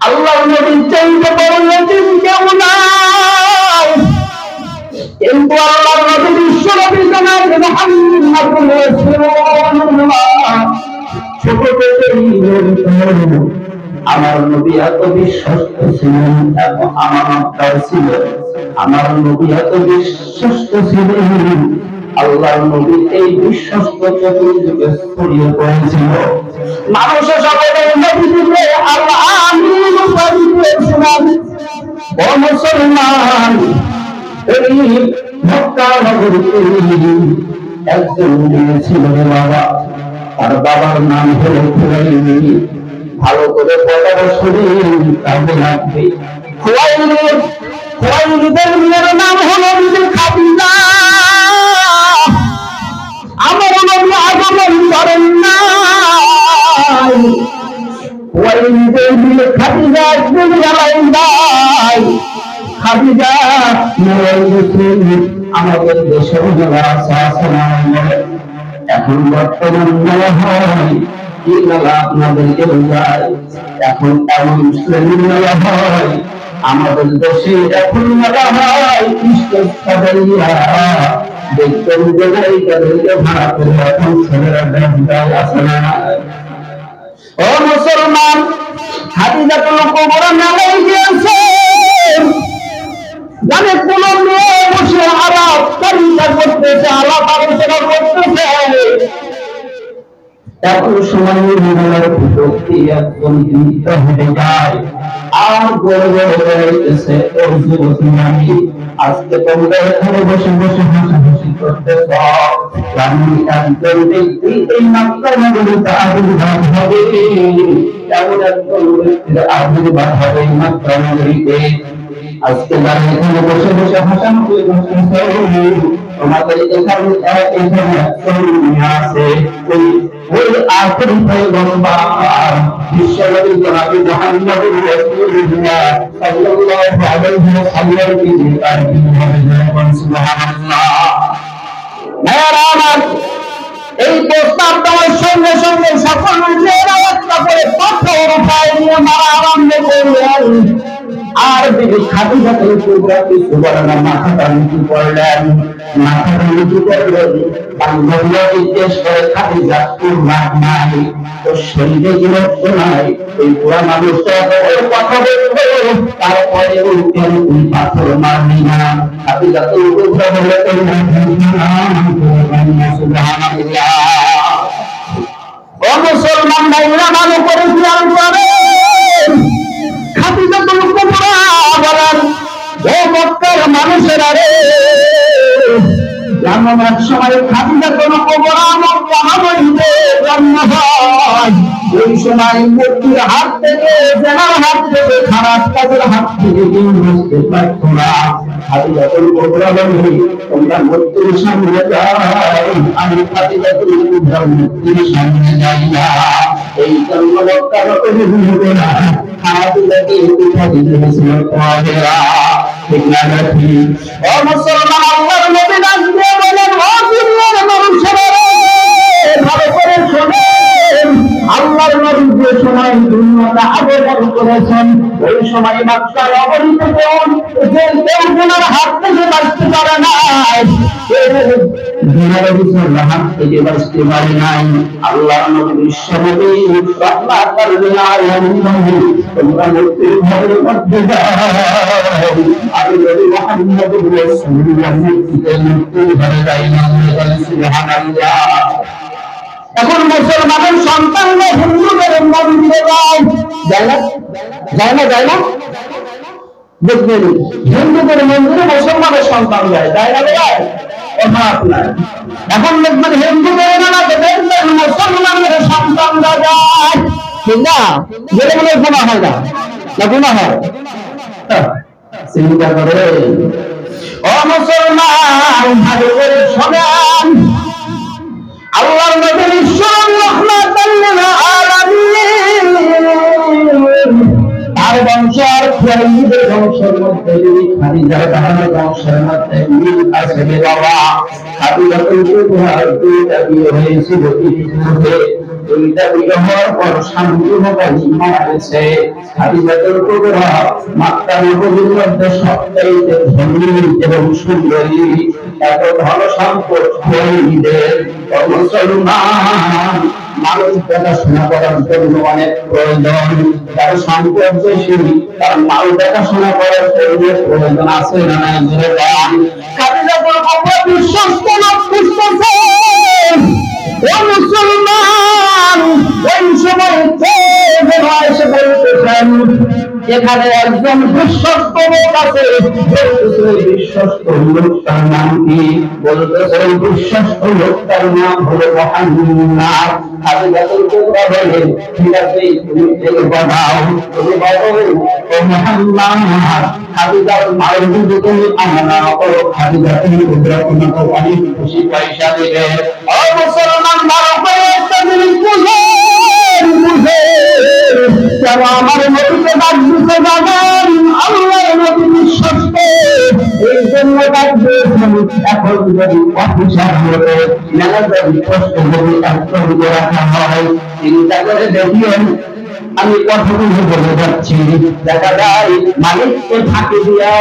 আল্লাহ নবীর চাইতে বড় নবী কেউ নাই। কিন্তু আল্লাহর নবী বিশ্ব নবী জনাব মুহাম্মদুর রাসূলুল্লাহ ছোট থেকেই আমার নবী এত বিশ্বস্ত ছিলেন, এত আমানতদার ছিলেন। আমার নবী এত বিশ্বস্ত ছিলেন, আল্লাহর নবী এই বিশ্বস্ত চতুর্দিকে ছড়িয়ে পড়েছিল। মানুষের সকলে নবীকে আল্লাহ আমিন উপাধি দিয়েছিলেন। ও মুসলমান, এই মক্কা নগরীতে একজন মেয়ে ছিল বাবা, তার বাবার নাম হলো খুয়াইলিদ। ভালো করে কথাটা শুনুন, কাজে লাগবে। খুয়াইলিদের মেয়ের নাম হলো খাদিজা। আমার নবী আগমন করেন নাই, খুয়াইলিদের মেয়ে খাদিজা একদিন জ্বালাই যায়। খাদিজা আমাদের দেশের যারা আছে এখন বর্তমান মেলা হয়, কি মেলা আপনাদেরকে বোঝায়। এখন এমন শ্রেণী মেলা হয় আমাদের দেশে, এখন মেলা হয় দেখবেন যে ভাড়া করে এখন ছেলেরা দেয় আছে না। ও মুসলমান, খাদিজা কোনো কবর মেলায় গিয়েছে, জানে কোন মেয়ে বসে আলাপ করতেছে, আলাপ আলোচনা করতেছে। এত সময় প্রতি একদম হিংসিত হয়ে যায় আর গড়ে গড়ে বেড়াইতেছে। ওর যুবতী আমি আজকে তোমরা এখানে বসে বসে হাসাহাসি করতেছ, আমি একজন ব্যক্তি এই মাত্রার মধ্যে আবির্ভাব হবে, এমন একজন ব্যক্তির আবির্ভাব হবে এই মাত্রার মধ্যে। আজকে যারা এখানে বসে বসে হাসাহাসি করতেছে, তোমাদের এখানে আছে ওই আখেরি পয়গম্বর বিশ্বনবী জনাব মুহাম্মদুর রাসূলুল্লাহ সাল্লাল্লাহু আলাইহি ওয়াসাল্লাম কি সুবহানাল্লাহ। মেহরাবান, এই প্রস্তাব দেওয়ার সঙ্গে সঙ্গে সকল মেয়েরা একটা করে পাথর উঠায় নিয়ে মারা আরম্ভ করলেন। আর বিবি খাদিজাতুল কুবরা সুবহানাল্লাহ মাথাটা নিচু করলেন, মাথাটা নিচু করলেন। বান্ধবীরা জিজ্ঞেস করে, খাদিজা তোর রাগ নাই, তোর শরীরে কি রক্ত নাই? এই বুড়া মানুষটা কথা বলবে, তারপরে কেন তুই পাথর মারলি না? খাদিজাতুল কুবরা বললেন, সুবহানাল্লাহ। ও মুসলমান ভাইরা, ভালো করে খেয়াল করেন, খাদিজাতুল কুবরা বলেন, ও মক্কার মানুষেরা রে, জানো এক সময় খাদিজাতুল কুবরা মক্কা নগরীতে জন্ম হয়। ওই সময় মৃত্যুর হাত থেকে, জেনার হাত থেকে, খারাপ কাজের হাত থেকে কেউ বুঝতে পারত না। খাদিজাতুল কুবরা বলে, তোমরা মৃত্যুর সামনে যাও, আমি খাদিজাতুল কুবরা মৃত্যুর সামনে যাই না। এই জন্য মক্কা নগরী হবে না, খাদিজাকে পিঠা দিতে হয়েছিল তোমাদেরা, ঠিক না নাকি? ও মুসলমান, আল্লাহর নবী ডাক দিয়ে বলেন, ও দুনিয়ার মানুষেরা রে, ভালো করে শোনেন। আল্লাহর নবী যে সময় দুনিয়াটা আগমন করেছেন, ওই সময় মক্কা নগরী থেকে যে কেউ গুনার হাত থেকে বাঁচতে পারে নাই, গুনার হাত থেকে বাঁচতে পারে নাই। আল্লাহর নবী বিশ্বনবী রাহমাতুল লিল আলামিন, তোমরা মৃত্যুর ঘরের মধ্যে যাও, আমি নবী মুহাম্মদুর রাসূলুল্লাহ মৃত্যুর ঘরে যাই না। সুবহানাল্লাহ। এখন মুসলমানের সন্তানরা হিন্দুদের মন্দিরে যায় না, যায় না, যায় না, দেখবেন হিন্দুদের মন্দিরে মুসলমানের সন্তান যায়, যায় না, যায় আপনার। এখন দেখবেন হিন্দুদের না, দেখবেন মুসলমানের সন্তানরা যায়, ঠিক না? যেটা মনে গুনাহ হয় না, না গুনাহ হয়? চিন্তা করে। ও মুসলমান, ভালো করে শোনেন, আল্লাহর নবী বিশ্বনবী রাহমাতুল লিল আলামিন, তার বংশ আর খুয়াইলিদের বংশের মধ্যে, খাদিজার বংশের মধ্যে মিল আছে বাবা। খাদিজাতুল কুবরা দুইটা বিয়ে হয়েছিল ইতিমধ্যে, এইটা বিবাহের পর শান্তি মোবাইল মারা গেছে। খাদিজাতুল কুবরা মক্কা নগরীর মধ্যে সবচাইতে ধনী এবং সুন্দরী, এত ধন সম্পদ ধনীদের। মুসলমান মানুষ দেখাশোনা করার জন্য অনেক প্রয়োজন, তার সম্পদ বেশি, তার মাল দেখাশোনা করার জন্য প্রয়োজন আছে না নাই? খাদিজাতুল কুবরা বিশ্বস্ত লোক খুঁজতেছে। ও মুসলমান, ওই সময় এসে বলতেছেন এখানে একজন বিশ্বস্ত লোক আছে। বলতেছে বিশ্বস্ত লোকটার নাম কি? বলতেছে বিশ্বস্ত লোকটার নাম হলো মুহাম্মদ। খাদিজাতুল কুবরা বলেন ঠিক আছে, তুমি থেকে বানাও, তুমি বলো ও মুহাম্মদ, খাদিজার মায়ের যদি তুমি আমানা করো, খাদিজাতুল কুবরা তোমাকে অনেক খুশি পয়সা দেবে। ও মুসলমান, ভালো করে একটা জিনিস বুঝেন, কেন আমার নবীকে ডাক দিতে যাবেন? আল্লাহ নবী বিশ্বস্ত, এই জন্য ডাক দিয়েছেন। এখন যদি অফিসার হলে ম্যানেজার পোস্ট যদি একজন রাখা হয়, চিন্তা করে দেখিয়েন আমি কতগুলো বলে যাচ্ছি। দেখা যায় মালিককে ফাঁকি দিয়া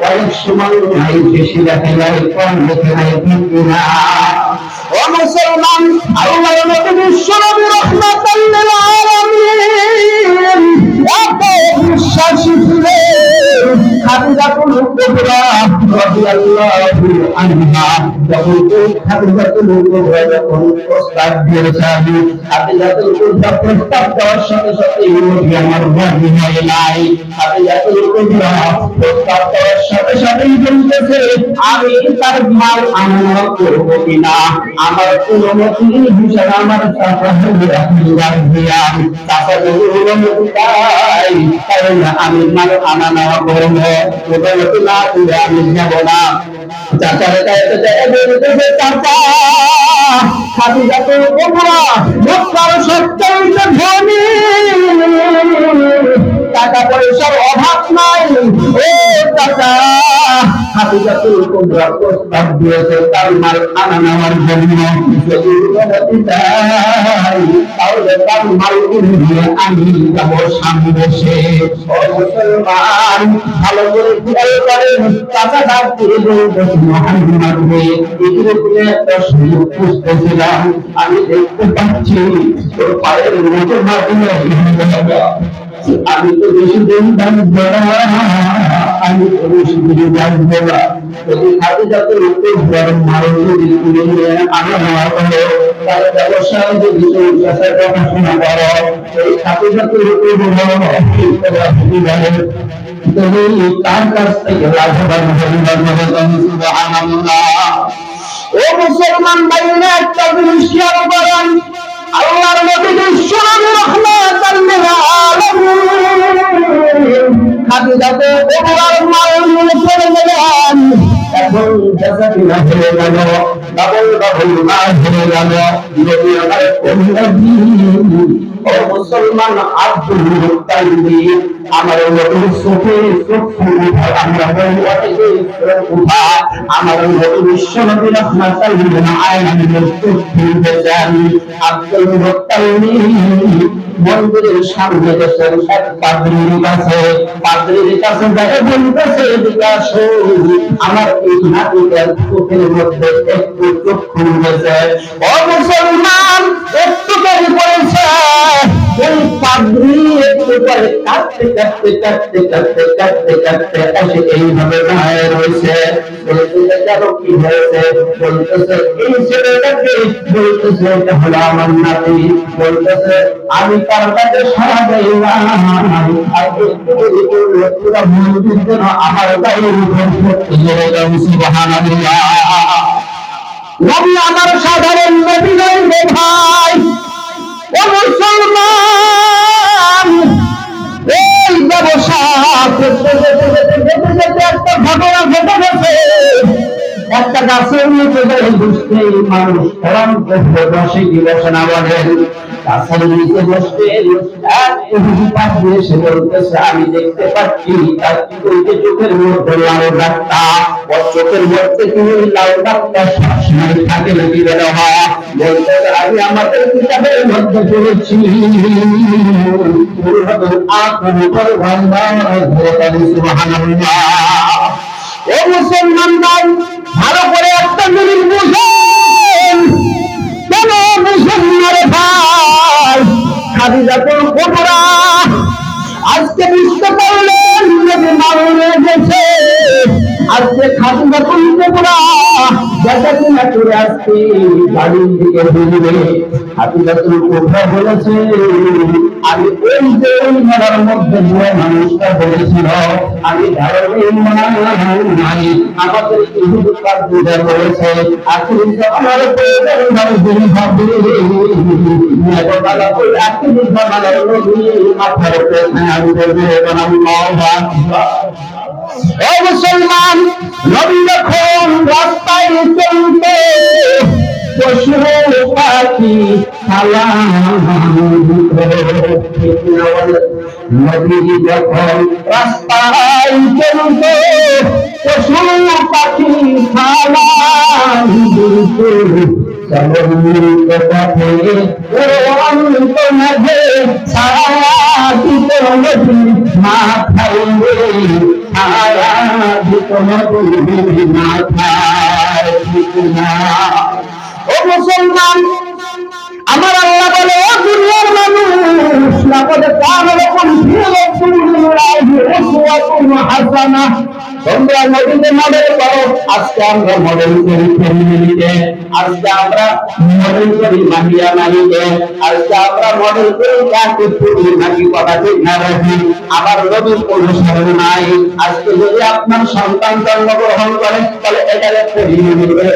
অনেক সময় নাই বেশি লেখে নাই, কম লেখে নাই, কিন্তু না। ও মুসলমান, আল্লাহ নবী বিশ্বনবী রাহমাতাল লিল আলামিন এত বিশ্বাসী ছিলেন। খাদিজাতুল কুবরা রাদিয়াল্লাহু আনহা যখন খাদিজাতুল কুবরা যখন প্রস্তাব দিয়েছেন, খাদিজাতুল কুবরা প্রস্তাব দেওয়ার সাথে সাথে নবী আমার রাজি হয় নাই। খাদিজাতুল কুবরা প্রস্তাব দেওয়ার সাথে সাথেই বলতেছে আমি তার মাল আমানত করব কিনা, আমার অনুমতি হিসেবে আমার চাচা আমি মাল আনা নেওয়া করবো, অনুমতি না করে আমি যাব না। চাচার কাছে বলতেছে চাচা খাদিজাতুল কুবরা মক্কার সবচেয়ে ধনী, টাকা পয়সার অভাব নাই। ও চাচা, খাদিজাতুল কুবরা প্রস্তাব দিয়েছে তার মাল আনা নেওয়ার জন্য, যদি অনুমতি দেয় তাহলে তার মাল নিয়ে আমি যাব সামনে দেশে। ও মুসলমান, ভালো করে খেয়াল করেন, চাচা ডাক দিয়ে বলতেছে মুহাম্মদকে এরকম একটা সুযোগ খুঁজতেছিলাম, আমি দেখতে পাচ্ছি তোর পায়ের মতো মাটিয়ে আমি তো বেশি দিন বাঁচবো না, আমি তো বেশি দিন বাঁচবো না। যদি খাদিজাতুল কুবরার মাল যদি তুলে নিয়ে আনা নেওয়া করো, তার ব্যবসায় যদি চৌকাশে দেখাশোনা করো, এই খাদিজাতুল কুবরা তুমি তার কাছ থেকে লাভবান হবেন। সুবহানাল্লাহ। ও মুসলমান ভাইরা, একটা জিনিস খেয়াল করেন, আল্লাহর নবী বিশ্বনবী রাহমাতাল লিল আলামিন খাদিজাতুল কুবরার মাল নিয়ে চলে গেলেন। এখন জাযাতিনা হয়ে গেল, ডাবল ডাবল না হয়ে গেল। নবী আমার নবী, ও মুসলমান, আব্দুল মুত্তালিব আমার নবীর চোখে চক্ষু উঠা, আমরা অনেকে উঠা, আমার নবী বিশ্বনবী রাহমাতাল লিল আলামিনের চক্ষু উঠেছেন। আব্দুল মুত্তালিব মন্দিরের সামনে গেছেন এক পাদ্রীর কাছে, পাদ্রীর কাছে যাই বলতেছে বিকাশ আমার এই নাতিদের চোখের মধ্যে একটু চক্ষু উঠেছে। ও মুসলমান, একটু করে পড়েছে। এই পাদ্রী একটু করে কাঁদতে কাঁদতে কাঁদতে কাঁদতে কাঁদতে কাঁদতে এসে এইভাবে দাঁড়িয়ে রয়েছে। বলতেছে কেন, কি হয়েছে? বলতেছে এই ছেলেটাকে, বলতেছে এটা হলো আমার নাতি। বলতেছে আমি তার কাছে সারা দেই না, আর একটু দেরি করলে পুরো মন্দির যেন আমার গায়ের উপর পড়তে চলে যাবে। সুবহানাল্লাহ। নবী আমার সাধারণ নবী নয় রে ভাই। ও মুসলমান, এই ব্যবসা করতে যেতে যেতে যেতে যেতে একটা ঘটনা ঘটে গেছে। একটা গাছের নিচে বসতে মানুষ বসে কি বসে না বলেন? গাছের নিচে বসতে পাশ দিয়ে সে বলতেছে আমি দেখতে পাচ্ছি তার চোখের মধ্যে লাল ডাক্তা, ওর চোখের মধ্যে তুমি লাল ডাক্তা সবসময় থাকে নাকি বের হয় বলতেছে আমি আমাদের কিতাবের মধ্যে পড়েছি ও মুসলমান ভালো করে একটা জিনিস বুঝেন, কেন মুসলমানের ভাই খাদিজাতুল কুবরা আজকে বুঝতে পারলেন নবী মারা গেছে। আজকে খাদিজাতুল কুবরা যেটা কিনা করে আজকে বাড়ির দিকে বেরিয়ে খাদিজাতুল কুবরা বলেছে আমি ওই যে ওই মেলার মধ্যে বুড়ো মানুষটা বলেছিল আমি ধারণের নাই আমাদের ইহুদি কাজটা বলেছে আখেরি জামানার প্রয়োজন দিন হবে নেবালা কই আখেরি জামানার নবী মাথার উপরে আমি বলবো আল্লাহু আকবার। ও মুসলমান, নবী যখন রাস্তায় চলতে পশু পাখি নবী যখন রাস্তায় চলতে পশু পাখি ও মুসলমান, আমার আল্লাহ বলে ও দুনিয়ার মানুষ লাকাদ কানা লাকুম ফী রাসূলিল্লাহি উসওয়াতুন হাসানা, তোমরা নবীকে মডেল করো। আজকে আমরা মডেল করি ফ্যামিলিতে, আজকে আমরা মডেল করি মাহিয়া নারীকে, আজকে আমরা মডেল করি কাকে পুরী নাকি কথা ঠিক না রাখি। আমার নবীর কোনো স্মরণ নাই। আজকে যদি আপনার সন্তান জন্মগ্রহণ করে তাহলে এটারে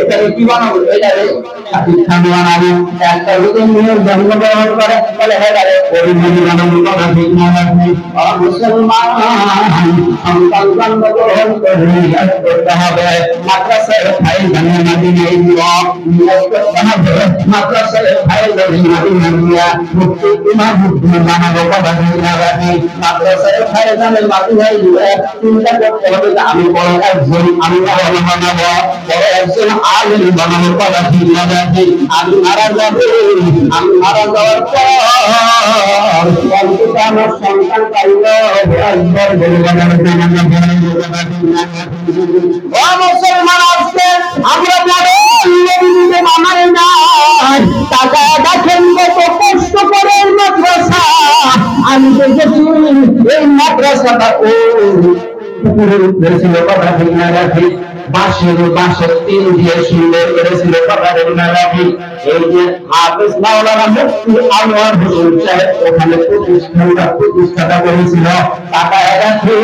এটারে কি বানাবো? এটারে শিক্ষা বানাবো। একটা যদি মেয়ের জন্মগ্রহণ করে তাহলে এটারে পরিমণি বানাবো, কথা ঠিক না রাখি। মুসলমান সন্তান জন্মগ্রহণ করতে হবে মাদ্রাসায় ফাইল বানিয়ে মাদিনায় দিব, করতে হবে মাদ্রাসায় ফাইল বানিয়ে মাদিনায় দিয়া মুক্তি ইমাম মুক্তি বানাবো, কথা ঠিক না রাখি। মাদ্রাসায় ফাইল বানিয়ে মাদিনায় দিয়ে চিন্তা করতে হবে যে আমি বড় একজন আমি আলেম বানাবো, বড় একজন আলেম বানাবো, কথা ঠিক না রাখি। আমি মারা যাবো, আমি মারা যাওয়ার পর আমার সন্তান পাইল একবার বলে মুসলমান আজকে আমরা নবীকে মানাই না। টাকা দেখেন কত কষ্ট করে মাদ্রাসা আমি দেখেছি, এই মাদ্রাসাটা ও পুকুরের উপরে ছিল, কথা ঠিক না রাখি। বাঁশের তিন দিয়ে সুন্দর করেছিল, কথা ঠিক না রাখি। এই যে হাফেজ মাওলানা মুফতি আনোয়ার হোসেন সাহেব ওখানে প্রতিষ্ঠাটা করেছিল, টাকা রাখি।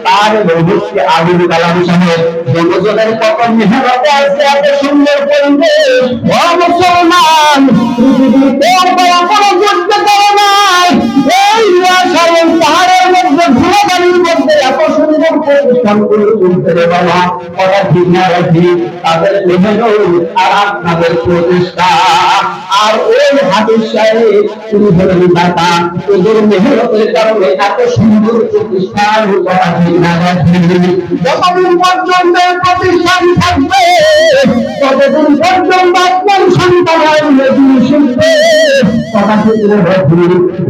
তার মুফতি আবুল কালাম সাহেব দুজনের কত মেহনত আছে, এত সুন্দর পরিবেশ। ও মুসলমান, পৃথিবীতে কোনো যুদ্ধ করে নাই, এই সারের পাহাড়ের মধ্যে ধুলাবালির মধ্যে এত সুন্দর প্রতিষ্ঠান করে তুলতে রে বাবা, কথা ঠিক না রাখি। তাদের মেহনত আর আপনাদের প্রতিষ্ঠা আর ওই হাফেজ সাহেব তিনি হলেন দাতা, ওদের মেহনতের কারণে এত সুন্দর প্রতিষ্ঠান, কথা ঠিক না রাখি। যতদিন পর্যন্ত প্রতিষ্ঠান থাকবে ততদিন পর্যন্ত আপনার সন্তান শিখবে, কথা ঠিক না রাখি।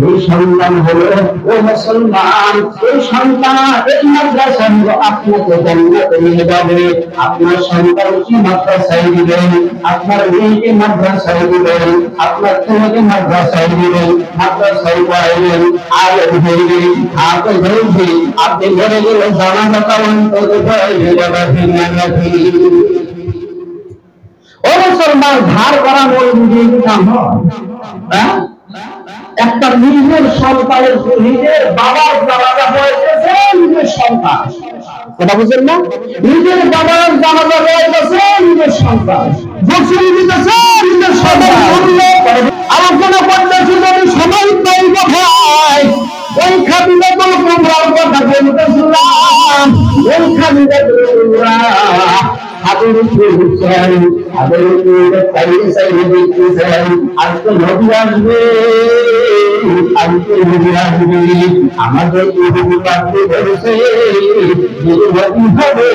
এই সন্তান হলো ও মুসলমান, এই সন্তান এই মাদ্রাসা আপনাকে জান্নাতে নিয়ে যাবে। আপনার সন্তান কি মাদ্রাসায় দিবেন, আপনার মেয়েকে মাদ্রাসায় দিবেন, আপনার ছেলেকে মাদ্রাসায় দিবেন, মাদ্রাসায় পড়াইবেন, আলেম হইবে, হাতে ধরবে। আপনি ঘরে গেলে জানাজা কারণ করে পড়াইবে, বাবা ঠিক না রাখি। ও মুসলমান, ধার করা মৌলবীর কাম হয়? একটা নিজের সন্তানের নিজের বাবার জানাজা পড়াইতেছে নিজের সন্তান, কথা বুঝেন না? নিজের বাবার জানাজা পড়াইতেছে নিজের সন্তান, গোসল দিতেছে নিজের সন্তান। আলোচনা করতেছি যদি সময় পাই কোথায়, ওই খাদিজাতুল কুবরার কথা বলতেছিলাম। ওই খাদিজাতুল কুবরা ছাদের উপরে উঠছেন, ছাদের উপরে চাইলে চাইলে দেখতেছেন আজকে নদী আসবে, আজকে নদী আসবে। আমাদের নদী পাত্রে ধরেছে যে নদী হবে,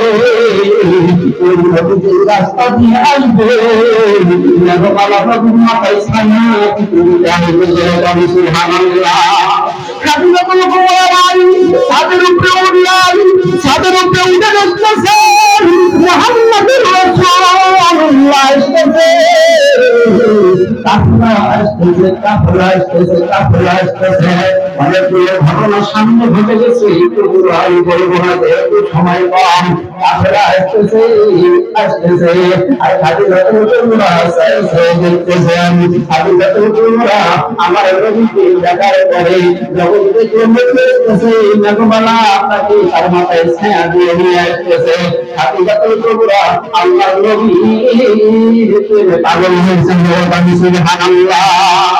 ওই নদী যে রাস্তা দিয়ে আসবে মেঘমালা নদীর মাথায় ছায়া পৃথিবীতে আসবে। আমি সুবহানাল্লাহ। খাদিজাতুল কুবরা ছাদের উপরে উঠলেন, ছাদের উপরে উঠে দেখতেছেন মুহাম্মদুর রাসূলুল্লাহ আসতেছে, কাফেলা আসতেছে, কাফেলা আসতেছে, কাফেলা আসতেছে। অনেকগুলো ঘটনা সামনে ঘটে গেছে, একটু আমি বলবো না, যেহেতু সময় কম। কাফেলা আসতেছে, আসতেছে, আর খাদিজাতুল কুবরা দেখতেছেন। খাদিজাতুল কুবরা আমার নবীকে দেখার পরে যখন দেখতেছে মেঘমালা আপনাকে তার মাথায় ছায়া দিয়ে নিয়ে আসতেছে, খাদিজাতুল কুবরা আল্লাহর নবী পাগল হয়েছেন। সুবহানাল্লাহ।